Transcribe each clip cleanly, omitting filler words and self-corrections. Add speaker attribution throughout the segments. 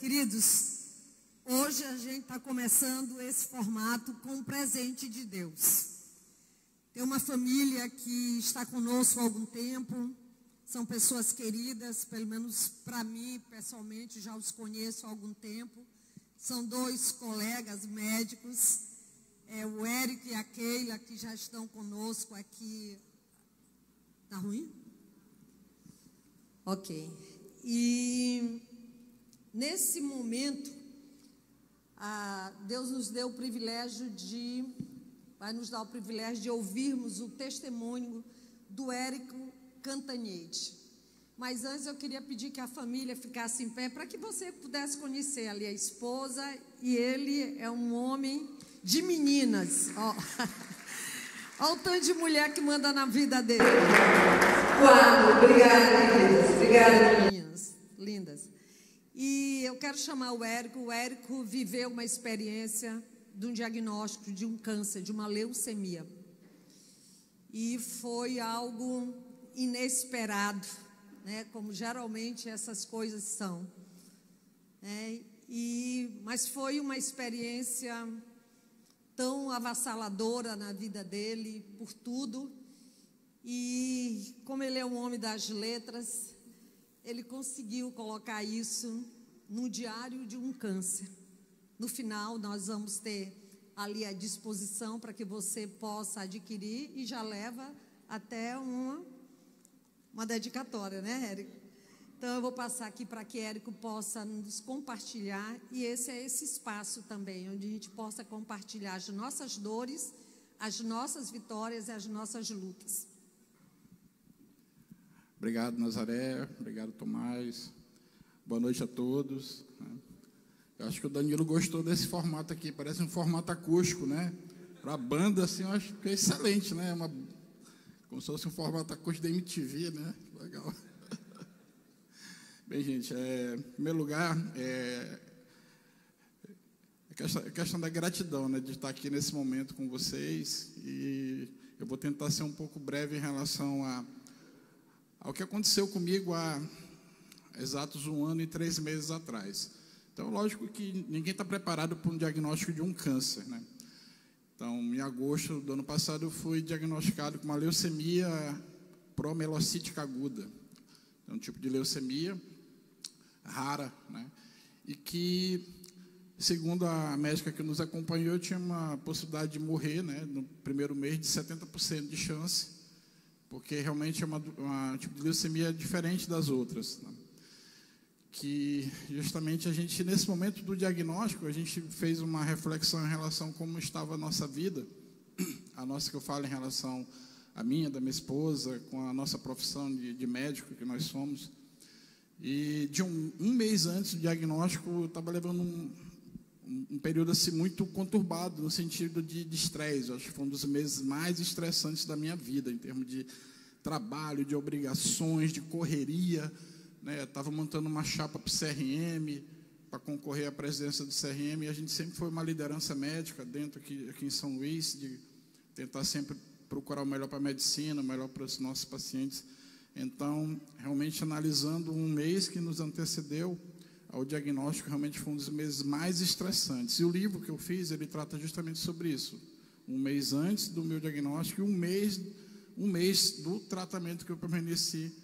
Speaker 1: Queridos, hoje a gente está começando esse formato com um presente de Deus. Tem uma família que está conosco há algum tempo, são pessoas queridas, pelo menos para mim, pessoalmente, já os conheço há algum tempo. São dois colegas médicos, o Érico e a Keila, que já estão conosco aqui. Tá ruim? Ok. E nesse momento, Deus nos deu o privilégio vai nos dar o privilégio de ouvirmos o testemunho do Érico Cantanhede. Mas antes eu queria pedir que a família ficasse em pé para que você pudesse conhecer ali a esposa, e ele é um homem de meninas. Olha o tanto de mulher que manda na vida dele. Claro, obrigada, queridas. Obrigada, meninas lindas. E eu quero chamar o Érico. O Érico viveu uma experiência de um diagnóstico de um câncer, de uma leucemia. E foi algo inesperado, né? Como geralmente essas coisas são. Mas foi uma experiência tão avassaladora na vida dele, por tudo. E como ele é um homem das letras, ele conseguiu colocar isso no diário de um câncer. No final, nós vamos ter ali à disposição para que você possa adquirir, e já leva até uma dedicatória, né, Érico? Então, eu vou passar aqui para que Érico possa nos compartilhar, e esse é esse espaço também, onde a gente possa compartilhar as nossas dores, as nossas vitórias e as nossas lutas.
Speaker 2: Obrigado, Nazaré. Obrigado, Tomás. Boa noite a todos. Eu acho que o Danilo gostou desse formato aqui. Parece um formato acústico, né? Para a banda, assim, eu acho que é excelente, né? Como se fosse um formato acústico da MTV, né? Legal. Bem, gente, em primeiro lugar, a questão da gratidão, né? De estar aqui nesse momento com vocês. E eu vou tentar ser um pouco breve em relação ao que aconteceu comigo há exatos 1 ano e 3 meses atrás. Então, lógico que ninguém está preparado para um diagnóstico de um câncer, né? Então, em agosto do ano passado, eu fui diagnosticado com uma leucemia promelocítica aguda. É um tipo de leucemia rara, né? E que, segundo a médica que nos acompanhou, eu tinha uma possibilidade de morrer, né, no primeiro mês, de 70% de chance, porque realmente é uma tipo de leucemia diferente das outras, né? Que justamente a gente, nesse momento do diagnóstico, a gente fez uma reflexão em relação a como estava a nossa vida, a nossa, que eu falo, em relação à minha, da minha esposa, com a nossa profissão de médico que nós somos. E de um mês antes do diagnóstico, eu estava levando um período assim muito conturbado, no sentido de estresse. Eu acho que foi um dos meses mais estressantes da minha vida, em termos de trabalho, de obrigações, de correria, né? Estava montando uma chapa para o CRM, para concorrer à presidência do CRM, e a gente sempre foi uma liderança médica dentro aqui em São Luís, de tentar sempre procurar o melhor para a medicina, o melhor para os nossos pacientes. Então, realmente, analisando um mês que nos antecedeu ao diagnóstico, realmente foi um dos meses mais estressantes. E o livro que eu fiz, ele trata justamente sobre isso. Um mês antes do meu diagnóstico e um mês do tratamento que eu permaneci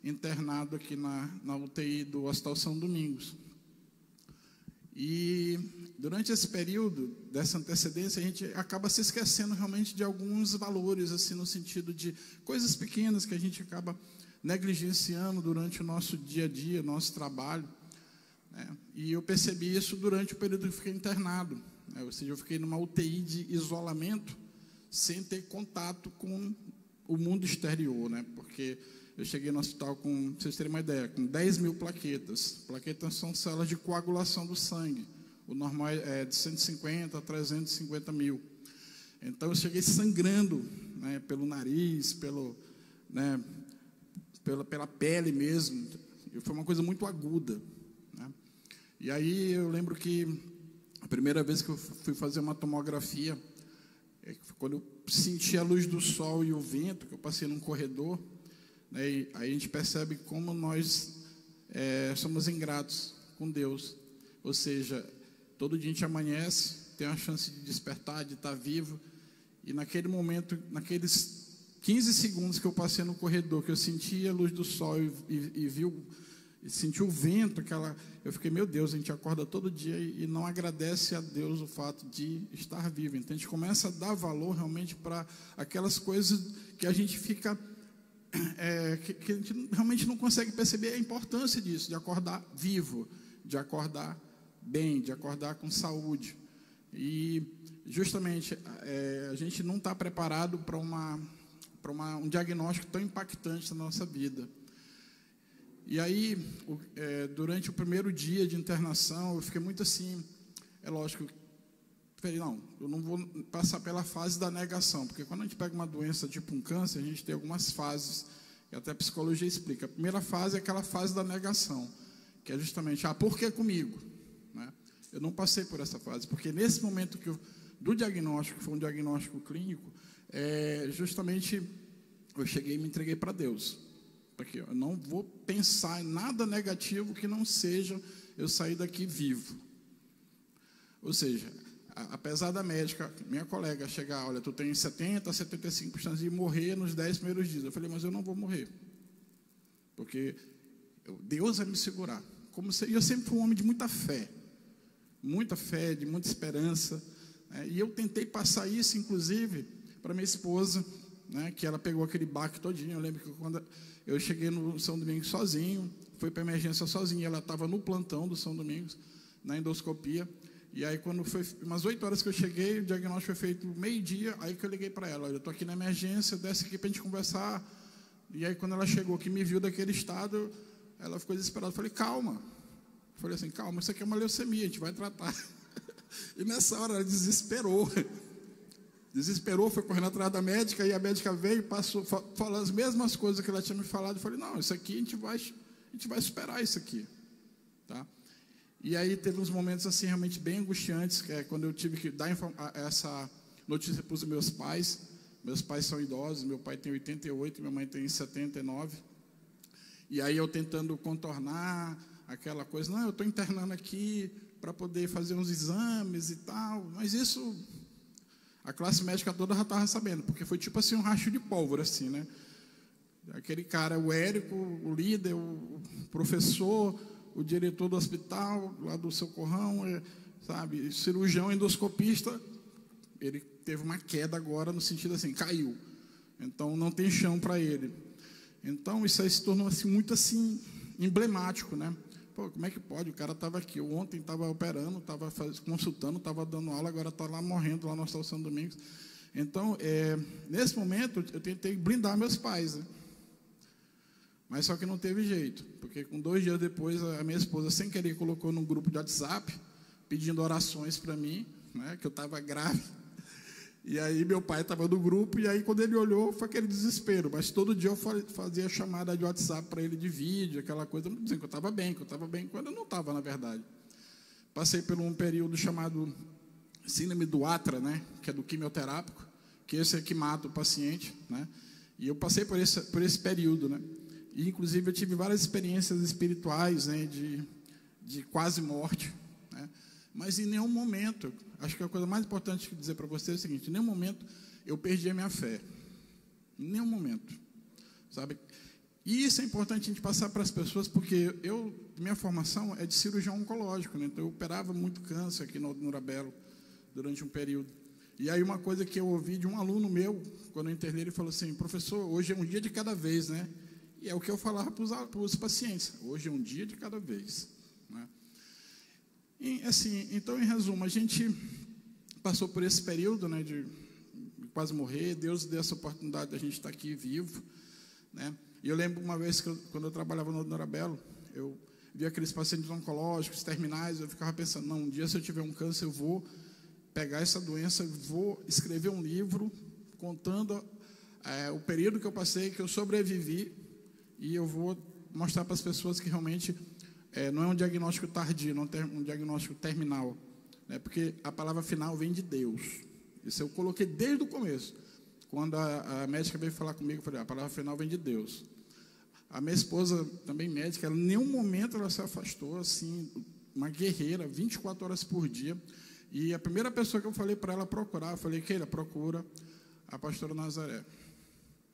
Speaker 2: internado aqui na UTI do Hospital São Domingos. E durante esse período dessa antecedência, a gente acaba se esquecendo realmente de alguns valores, assim, no sentido de coisas pequenas que a gente acaba negligenciando durante o nosso dia a dia, nosso trabalho, né? E eu percebi isso durante o período que eu fiquei internado, né? Ou seja, eu fiquei numa UTI de isolamento, sem ter contato com o mundo exterior, né? Porque eu cheguei no hospital com, pra vocês terem uma ideia, com 10 mil plaquetas. Plaquetas são células de coagulação do sangue. O normal é de 150 a 350 mil. Então, eu cheguei sangrando, né, pelo nariz, pela pele mesmo. E foi uma coisa muito aguda, né? E aí, eu lembro que a primeira vez que eu fui fazer uma tomografia, quando eu senti a luz do sol e o vento, que eu passei num corredor, né, e aí a gente percebe como nós somos ingratos com Deus. Ou seja, todo dia a gente amanhece, tem a chance de despertar, de estar vivo. E naquele momento, naqueles 15 segundos que eu passei no corredor, que eu senti a luz do sol e senti o vento, eu fiquei, meu Deus, a gente acorda todo dia e não agradece a Deus o fato de estar vivo. Então a gente começa a dar valor realmente para aquelas coisas que a gente fica, que a gente realmente não consegue perceber a importância disso, de acordar vivo, de acordar bem, de acordar com saúde. E justamente a gente não está preparado para um diagnóstico tão impactante na nossa vida. E aí, durante o primeiro dia de internação, eu fiquei muito assim, é lógico, falei, não, eu não vou passar pela fase da negação, porque quando a gente pega uma doença tipo um câncer, a gente tem algumas fases, que até a psicologia explica. A primeira fase é aquela fase da negação, que é justamente, por que comigo? Né? Eu não passei por essa fase, porque nesse momento do diagnóstico, que foi um diagnóstico clínico, justamente eu cheguei e me entreguei para Deus. Porque eu não vou pensar em nada negativo que não seja eu sair daqui vivo. Ou seja, apesar da médica, minha colega, chegar, olha, tu tem 70%, 75% de morrer nos 10 primeiros dias. Eu falei, mas eu não vou morrer. Porque Deus vai me segurar. Eu sempre fui um homem de muita fé, de muita esperança. E eu tentei passar isso, inclusive, para minha esposa, né, que ela pegou aquele baque todinho. Eu lembro que quando eu cheguei no São Domingos sozinho, fui para a emergência sozinho, ela estava no plantão do São Domingos, na endoscopia, e aí quando foi umas 8 horas que eu cheguei, o diagnóstico foi feito meio-dia, aí que eu liguei para ela, olha, eu estou aqui na emergência, desce aqui para a gente conversar. E aí quando ela chegou, que me viu daquele estado, ela ficou desesperada. Eu falei, calma. Eu falei assim, calma, isso aqui é uma leucemia, a gente vai tratar. E nessa hora ela desesperou, foi correndo atrás da médica, e a médica veio e passou, falou as mesmas coisas que ela tinha me falado. Eu falei, não, isso aqui a gente vai superar isso aqui, tá? E aí teve uns momentos assim realmente bem angustiantes, que é quando eu tive que dar essa notícia para os meus pais. Meus pais são idosos, meu pai tem 88, minha mãe tem 79. E aí eu tentando contornar aquela coisa, não, eu estou internando aqui para poder fazer uns exames e tal, mas isso a classe médica toda já estava sabendo, porque foi tipo assim um racho de pólvora, assim, né? Aquele cara, o Érico, o líder, o professor, o diretor do hospital, lá do Socorrão, sabe, cirurgião, endoscopista, ele teve uma queda agora, no sentido assim, caiu. Então, não tem chão para ele. Então, isso aí se tornou assim, muito assim, emblemático, né? Pô, como é que pode? O cara estava aqui, eu ontem estava operando, estava consultando, estava dando aula, agora está lá morrendo, lá no Hospital São Domingos. Então, nesse momento, eu tentei blindar meus pais, né? Mas só que não teve jeito, porque com 2 dias depois, a minha esposa, sem querer, colocou num grupo de WhatsApp, pedindo orações para mim, né, que eu estava grave. E aí meu pai estava no grupo, e aí quando ele olhou, foi aquele desespero. Mas todo dia eu fazia chamada de WhatsApp para ele de vídeo, aquela coisa, dizendo que eu estava bem, quando eu não estava, na verdade. Passei por um período chamado síndrome do Atra, né, que é do quimioterápico, que esse é que mata o paciente, né, e eu passei por esse período, né, e inclusive eu tive várias experiências espirituais, né, de quase morte, né, mas em nenhum momento, acho que a coisa mais importante que dizer para você é o seguinte, em nenhum momento eu perdi a minha fé, em nenhum momento, sabe? E isso é importante a gente passar para as pessoas, porque minha formação é de cirurgião oncológico, né? Então eu operava muito câncer aqui no Nurabelo durante um período. E aí uma coisa que eu ouvi de um aluno meu, quando eu internei, ele falou assim, professor, hoje é um dia de cada vez, né? E é o que eu falava para os pacientes, hoje é um dia de cada vez, né? E, assim, então, em resumo, a gente passou por esse período, né, de quase morrer. Deus deu essa oportunidade de a gente estar aqui vivo, né? E eu lembro uma vez que quando eu trabalhava no Nurabelo, eu via aqueles pacientes oncológicos, terminais, eu ficava pensando, não, um dia se eu tiver um câncer, eu vou pegar essa doença, vou escrever um livro contando o período que eu passei, que eu sobrevivi, e eu vou mostrar para as pessoas que realmente não é um diagnóstico tardio, não é um diagnóstico terminal, né? Porque a palavra final vem de Deus. Isso eu coloquei desde o começo. Quando a médica veio falar comigo, eu falei, a palavra final vem de Deus. A minha esposa, também médica, ela, em nenhum momento ela se afastou, assim, uma guerreira, 24 horas por dia. E a primeira pessoa que eu falei para ela procurar, eu falei, Keila, procura a pastora Nazaré.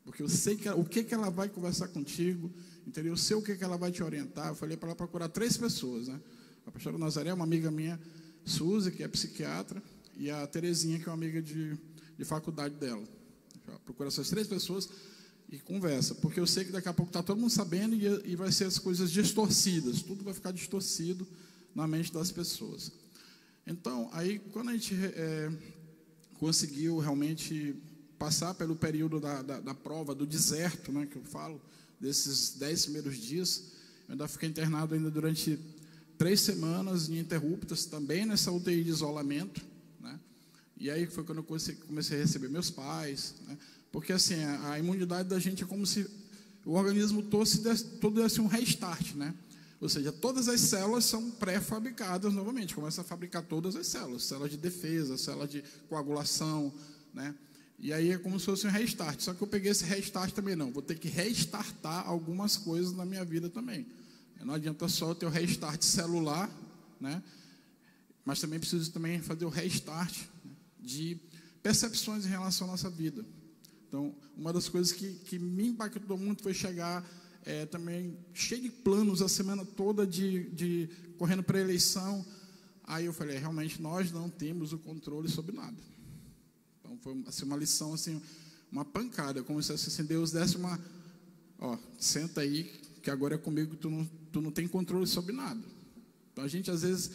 Speaker 2: Porque eu sei o que ela vai conversar contigo, entendeu? Eu sei o que ela vai te orientar. Eu falei para ela procurar 3 pessoas, né? A pastora Nazaré, uma amiga minha, Suzy, que é psiquiatra, e a Terezinha, que é uma amiga de faculdade dela. Procura essas 3 pessoas e conversa, porque eu sei que daqui a pouco está todo mundo sabendo e vai ser as coisas distorcidas, tudo vai ficar distorcido na mente das pessoas. Então, aí, quando a gente conseguiu realmente passar pelo período da prova, do deserto, né, que eu falo, desses 10 primeiros dias, eu ainda fiquei internado ainda durante 3 semanas ininterruptas, também nessa UTI de isolamento, né? E aí foi quando eu comecei a receber meus pais, né? Porque assim, a imunidade da gente é como se o organismo todo desse um restart, né? Ou seja, todas as células são pré-fabricadas novamente, começa a fabricar todas as células de defesa, células de coagulação, né? E aí é como se fosse um restart, só que eu peguei esse restart também, não, vou ter que restartar algumas coisas na minha vida também. Não adianta só ter o restart celular, né? Mas também preciso também fazer o restart, né, de percepções em relação à nossa vida. Então, uma das coisas que me impactou muito foi chegar também cheio de planos a semana toda de correndo para a eleição. Aí eu falei, realmente nós não temos o controle sobre nada. Então foi assim, uma lição, assim, uma pancada, como se assim, Deus desse uma, senta aí, que agora é comigo, tu não tem controle sobre nada. Então a gente às vezes,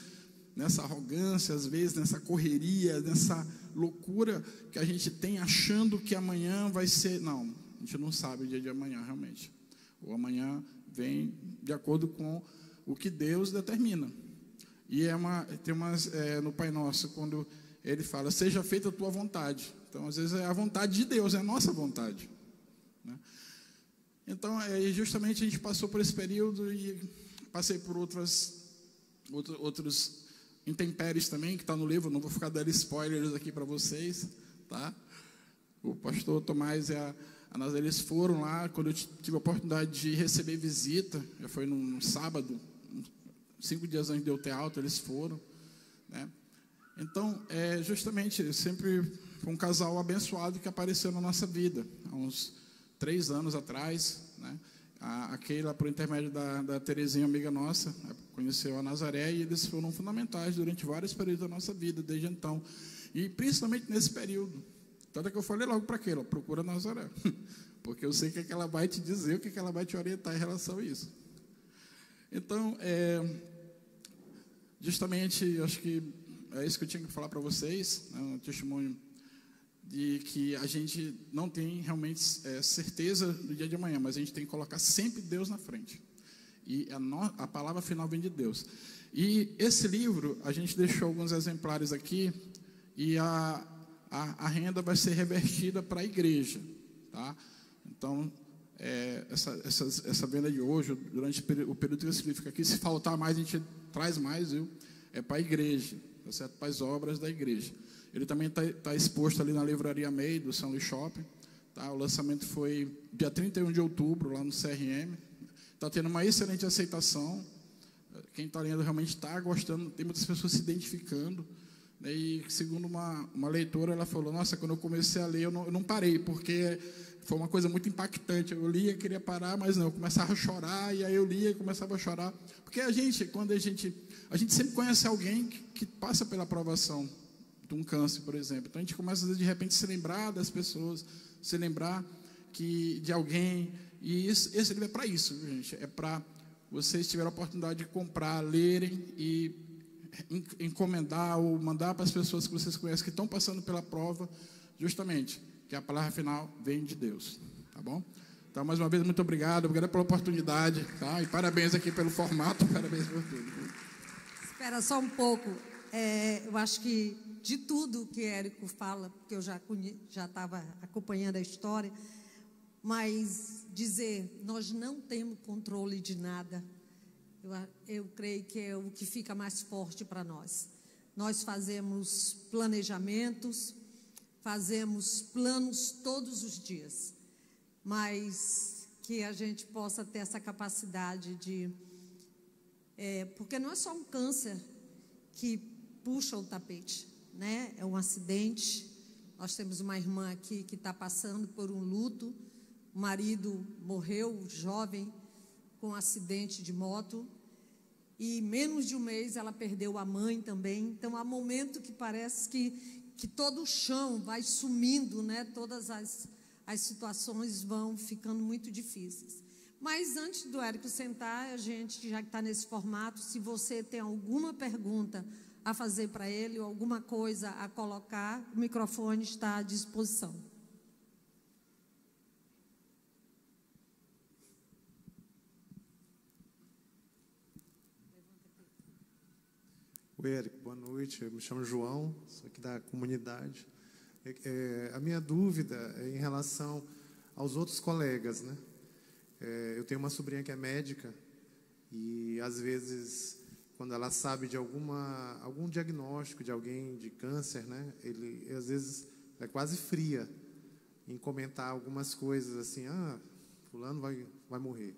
Speaker 2: nessa arrogância, às vezes nessa correria, nessa loucura que a gente tem, achando que amanhã vai ser, não, a gente não sabe o dia de amanhã realmente. O amanhã vem de acordo com o que Deus determina. E tem umas no Pai Nosso, quando ele fala, seja feita a tua vontade. Então, às vezes, é a vontade de Deus, é a nossa vontade, né? Então, justamente a gente passou por esse período e passei por outros intempéries também, que está no livro, não vou ficar dando spoilers aqui para vocês, tá? O pastor Tomás e a Nazaré, eles foram lá, quando eu tive a oportunidade de receber visita, foi num sábado, 5 dias antes de eu ter alta, eles foram, né? Então, justamente, sempre foi um casal abençoado que apareceu na nossa vida, há uns 3 anos atrás, né? A Keila, por intermédio da Terezinha, amiga nossa, conheceu a Nazaré e eles foram fundamentais durante vários períodos da nossa vida, desde então. E principalmente nesse período. Tanto é que eu falei logo para a Keila, procura a Nazaré, porque eu sei o que ela vai te dizer, o que ela vai te orientar em relação a isso. Então, justamente, acho que é isso que eu tinha que falar para vocês, né, um testemunho de que a gente não tem realmente certeza do dia de amanhã, mas a gente tem que colocar sempre Deus na frente. E a palavra final vem de Deus. E esse livro, a gente deixou alguns exemplares aqui, e a renda vai ser revertida para a igreja, tá? Então, essa venda de hoje, durante o período que esse livro fica aqui, se faltar mais, a gente traz mais, viu? É para a igreja, tá certo? Para as obras da igreja. Ele também está exposto ali na Livraria MEI, do São Luís Shopping, tá? O lançamento foi dia 31 de outubro, lá no CRM. Está tendo uma excelente aceitação. Quem está lendo realmente está gostando, tem muitas pessoas se identificando. E, segundo uma leitora, ela falou, nossa, quando eu comecei a ler, eu não parei, porque foi uma coisa muito impactante. Eu lia, queria parar, mas não, eu começava a chorar, e aí eu lia e começava a chorar. Porque quando a gente sempre conhece alguém que passa pela aprovação de um câncer, por exemplo. Então, a gente começa, de repente, a se lembrar das pessoas, se lembrar de alguém. E esse livro é para isso, gente. É para vocês tiverem a oportunidade de comprar, lerem e encomendar ou mandar para as pessoas que vocês conhecem que estão passando pela prova, justamente, que a palavra final vem de Deus, tá bom? Então, mais uma vez, muito obrigado pela oportunidade, tá? E parabéns aqui pelo formato, parabéns por tudo.
Speaker 1: Espera só um pouco, eu acho que de tudo que Érico fala, porque eu já estava acompanhando a história, mas dizer, nós não temos controle de nada, eu creio que é o que fica mais forte para nós. Nós fazemos planejamentos, fazemos planos todos os dias, mas que a gente possa ter essa capacidade de Porque não é só um câncer que puxa o tapete, né? É um acidente. Nós temos uma irmã aqui que está passando por um luto. O marido morreu jovem com um acidente de moto. E em menos de um mês ela perdeu a mãe também. Então há momento que parece que todo o chão vai sumindo, né? Todas as situações vão ficando muito difíceis. Mas antes do Érico sentar, a gente, já que está nesse formato, se você tem alguma pergunta a fazer para ele ou alguma coisa a colocar, o microfone está à disposição.
Speaker 3: Oi, Érico, boa noite. Eu me chamo João, sou aqui da comunidade. A minha dúvida é em relação aos outros colegas, né? Eu tenho uma sobrinha que é médica e, às vezes, quando ela sabe de algum diagnóstico de alguém de câncer, né? Ele, às vezes, é quase fria em comentar algumas coisas assim, fulano vai morrer,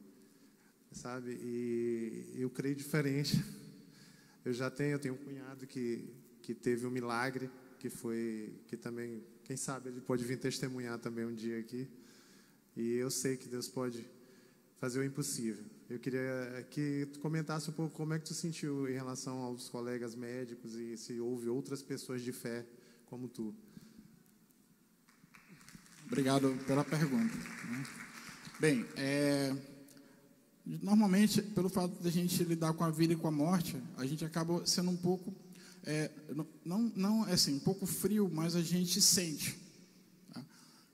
Speaker 3: sabe? E eu creio diferente. Eu tenho um cunhado que teve um milagre, que também, quem sabe, ele pode vir testemunhar também um dia aqui. E eu sei que Deus pode fazer o impossível. Eu queria que tu comentasse um pouco como é que tu sentiu em relação aos colegas médicos e se houve outras pessoas de fé como tu.
Speaker 2: Obrigado pela pergunta. Bem, normalmente, pelo fato de a gente lidar com a vida e com a morte, a gente acaba sendo um pouco, não assim, um pouco frio, mas a gente sente. Tá?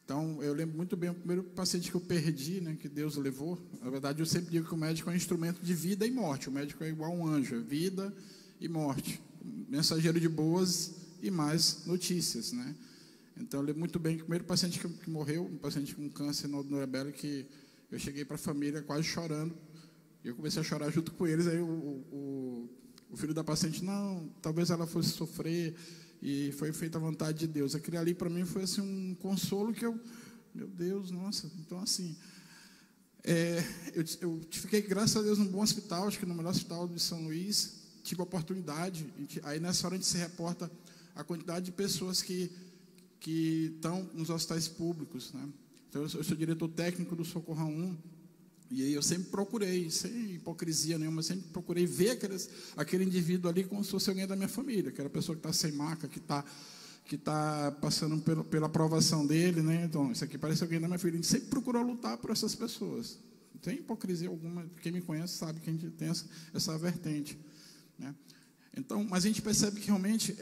Speaker 2: Então, eu lembro muito bem o primeiro paciente que eu perdi, né, que Deus levou. Na verdade, eu sempre digo que o médico é um instrumento de vida e morte. O médico é igual um anjo, é vida e morte. Mensageiro de boas e más notícias, né? Então, eu lembro muito bem que o primeiro paciente que morreu, um paciente com câncer no Norebelo, que eu cheguei para a família quase chorando, e eu comecei a chorar junto com eles. Aí o filho da paciente, não, talvez ela fosse sofrer, e foi feita a vontade de Deus. Aquele ali para mim foi assim um consolo que meu Deus, nossa. Então assim, eu fiquei, graças a Deus, num bom hospital, acho que no melhor hospital de São Luís, tive a oportunidade. Aí nessa hora a gente se reporta a quantidade de pessoas que estão nos hospitais públicos, né? Então, eu sou diretor técnico do Socorrão 1, e aí eu sempre procurei, sem hipocrisia nenhuma, sempre procurei ver aquele indivíduo ali como se fosse alguém da minha família, aquela pessoa que está sem maca, que está passando pela aprovação dele, né? Então, isso aqui parece alguém da minha família. A gente sempre procurou lutar por essas pessoas. Não tem hipocrisia alguma, quem me conhece sabe que a gente tem essa vertente, né? Então, mas a gente percebe que realmente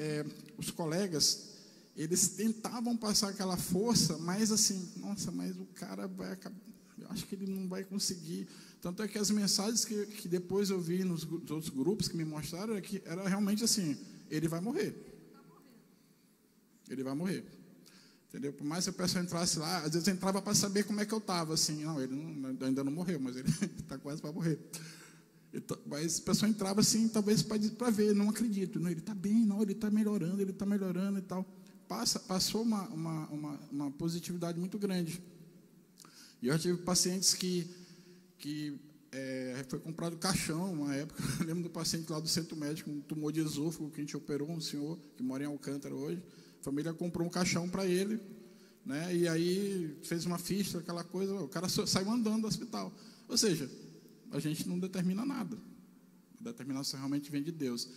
Speaker 2: os colegas, eles tentavam passar aquela força, mas assim, nossa, mas o cara vai acabar, eu acho que ele não vai conseguir. Tanto é que as mensagens que depois eu vi nos outros grupos que me mostraram era realmente assim, ele vai morrer. Ele vai morrer. Entendeu? Por mais que a pessoa entrasse lá, às vezes eu entrava para saber como é que eu estava, assim, não, ele ainda não morreu, mas ele está quase para morrer. Então, mas a pessoa entrava assim, talvez para ver, não acredito, não, ele está bem, não, ele está melhorando e tal. Passou uma positividade muito grande. E eu já tive pacientes que foi comprado caixão, uma época. Eu lembro do paciente lá do centro médico, um tumor de esôfago, que a gente operou, um senhor que mora em Alcântara hoje. A família comprou um caixão para ele, né? E aí fez uma ficha, aquela coisa, o cara saiu andando do hospital. Ou seja, a gente não determina nada. A determinação realmente vem de Deus.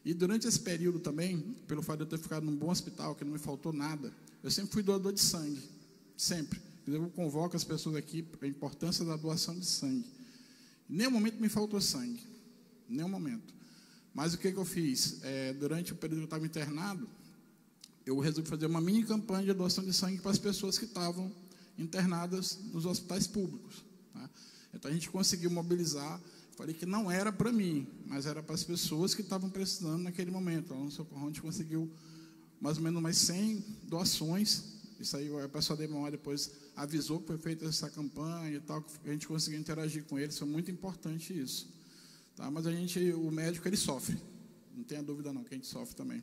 Speaker 2: E durante esse período também, pelo fato de eu ter ficado num bom hospital, que não me faltou nada, eu sempre fui doador de sangue, sempre. Eu convoco as pessoas aqui para a importância da doação de sangue. Em nenhum momento me faltou sangue, em nenhum momento. Mas o que eu fiz? Durante o período que eu estava internado, eu resolvi fazer uma mini campanha de doação de sangue para as pessoas que estavam internadas nos hospitais públicos, tá? Então a gente conseguiu mobilizar. Falei que não era para mim, mas era para as pessoas que estavam precisando naquele momento. Lá no Socorrão a gente conseguiu mais ou menos umas 100 doações. Isso aí a pessoa da memória depois avisou que foi feita essa campanha e tal, que a gente conseguiu interagir com eles. Foi muito importante isso, tá? Mas o médico, ele sofre. Não tenha dúvida não, que a gente sofre também.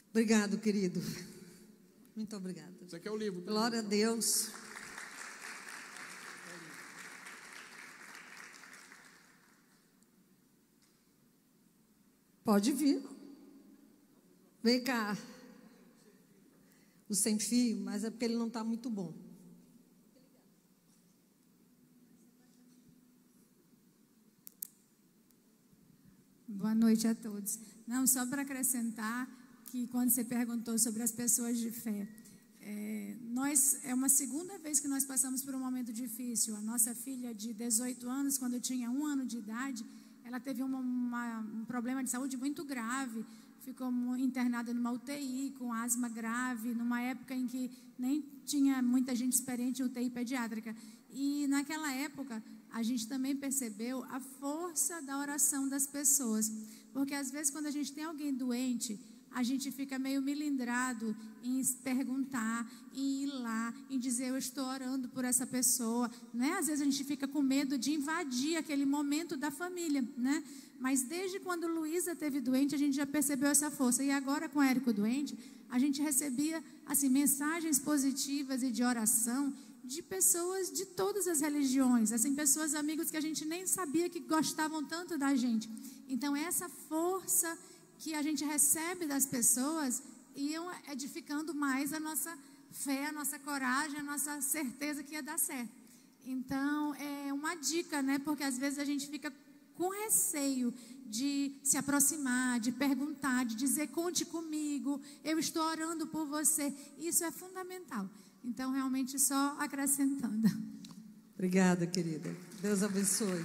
Speaker 1: Obrigado, querido. Muito obrigada.
Speaker 2: Isso aqui é o livro.
Speaker 1: Glória a Deus. Pode vir. Vem cá. O sem fio, mas é porque ele não está muito bom.
Speaker 4: Boa noite a todos. Não, só para acrescentar que quando você perguntou sobre as pessoas de fé, é uma segunda vez que nós passamos por um momento difícil. A nossa filha de 18 anos, quando eu tinha 1 ano de idade, ela teve um problema de saúde muito grave, ficou internada numa UTI com asma grave, numa época em que nem tinha muita gente experiente em UTI pediátrica. E naquela época, a gente também percebeu a força da oração das pessoas, porque às vezes quando a gente tem alguém doente, a gente fica meio melindrado em perguntar, em ir lá, em dizer eu estou orando por essa pessoa, né? Às vezes a gente fica com medo de invadir aquele momento da família, né? Mas desde quando Luísa teve doente, a gente já percebeu essa força. E agora com o Érico doente, a gente recebia assim, mensagens positivas e de oração de pessoas de todas as religiões, assim, pessoas, amigos que a gente nem sabia que gostavam tanto da gente. Então essa força que a gente recebe das pessoas iam edificando mais a nossa fé, a nossa coragem, a nossa certeza que ia dar certo. Então, é uma dica, né? Porque às vezes a gente fica com receio de se aproximar, de perguntar, de dizer, conte comigo, eu estou orando por você. Isso é fundamental. Então, realmente, só acrescentando.
Speaker 1: Obrigada, querida. Deus abençoe.